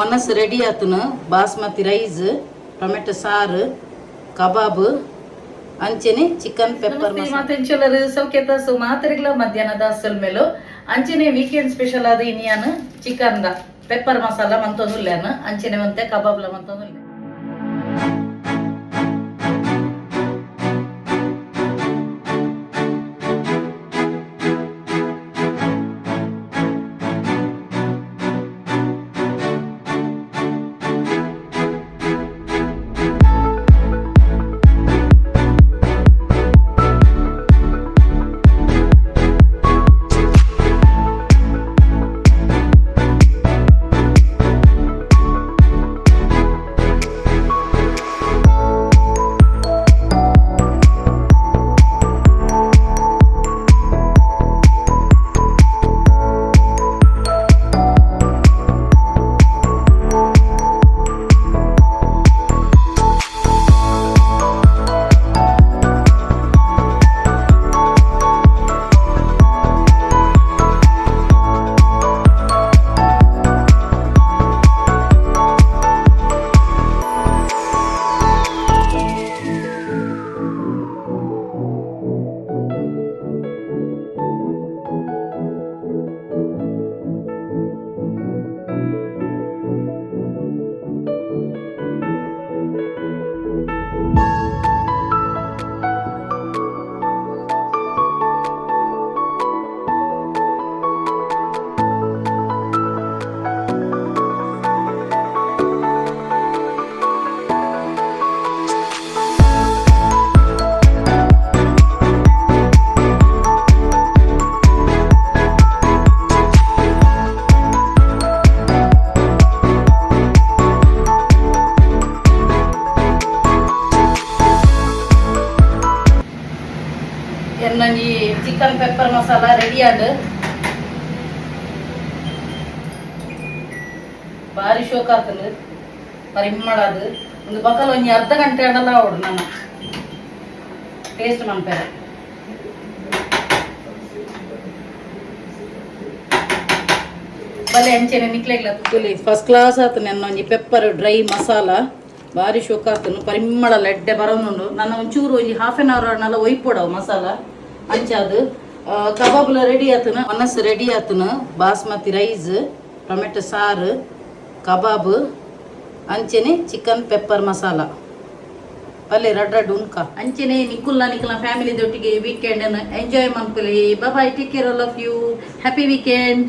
ಮನಸ್ ರೆಡಿ ಆತನ basmati rice tomato ಸಾರು ಕಬಾಬ್ ಅಂಚೆನೆ ಚಿಕನ್ ಪೆಪ್ಪರ್ ಮಾತೆಂಚಲರು ಸೌಖ್ಯತ ಸೊ ಮಾತ್ರೆಗಳ ಮಧ್ಯಾಹ್ನದ ಅಸಲ್ ಮೇಲೂ ಅಂಚೆನೆ ವೀಕೆಂಡ್ ಸ್ಪೆಷಲ್ ಆದ ಇನಿಯಾನು ಚಿಕನ್ ದ ಪೆಪ್ಪರ್ ಮಸಾಲ ಮಂತೊಂದುಲ್ಲೇನು ಅಂಚೆನೆ ಮತ್ತೆ ಕಬಾಬ್ಲ ಮಂತೊಂದುಲ್ಲೆ ಎನ್ನಂಜಿ ಚಿಕನ್ ಪೆಪ್ಪರ್ ಮಸಾಲ ರೆಡಿ ಆಂಡ್ ಬಾರಿ ಶೋಕ್ ಆಗ್ತದೆ ಪರಿಮಳ ಅದು ಒಂದು ಬಕಲ್ ಒಂಜಿ ಅರ್ಧ ಗಂಟೆ ಆಡಲ್ಲ ಅವಡು ನನ್ನ ಟೇಸ್ಟ್ ಮನ್ಪೇರೆ ಬಲೆ ಅಂಚೆನೆ ನಿಕ್ಲೆಗ್ಲ ಫಸ್ಟ್ ಕ್ಲಾಸ್ ಆತು ನನ್ನ ಒಂಜಿ ಪೆಪ್ಪರ್ ಡ್ರೈ ಮಸಾಲ ಬಾರಿ ಶೋಕ್ ಆಗ್ತನು ಪರಿಮಳ ಲೆಡ್ಡೆ ಬರೋನುಂಡು ನನ್ನ ಒಂಚೂರು ಒಂಜಿ ಹಾಫ್ ಆನ್ ಅವರ್ ಅನ್ನೆಲ್ಲ ಒಯ್ಪೊಡವು ಮಸಾಲ ಅಂಚಾದು ಕಬಾಬ್ಲ ರೆಡಿ ಆತನ ಮನಸ್ ರೆಡಿ ಆತನ ಬಾಸ್ಮತಿ ರೈಸ್ ಟೊಮೆಟೊ ಸಾರು ಕಬಾಬ್ ಅಂಚೆನೆ ಚಿಕನ್ ಪೆಪ್ಪರ್ ಮಸಾಲ ಅಲ್ಲೇ ರಡ್ ಉನ್ಕ ಅಂಚೆನೆ ನಿಕ್ಕುಲ್ಲ ಫ್ಯಾಮಿಲಿದೊಟ್ಟಿಗೆ ವೀಕೆಂಡ್ ಎಂಜಾಯ್ ಮನ್ಪುಲಿ bye take care all of you happy weekend.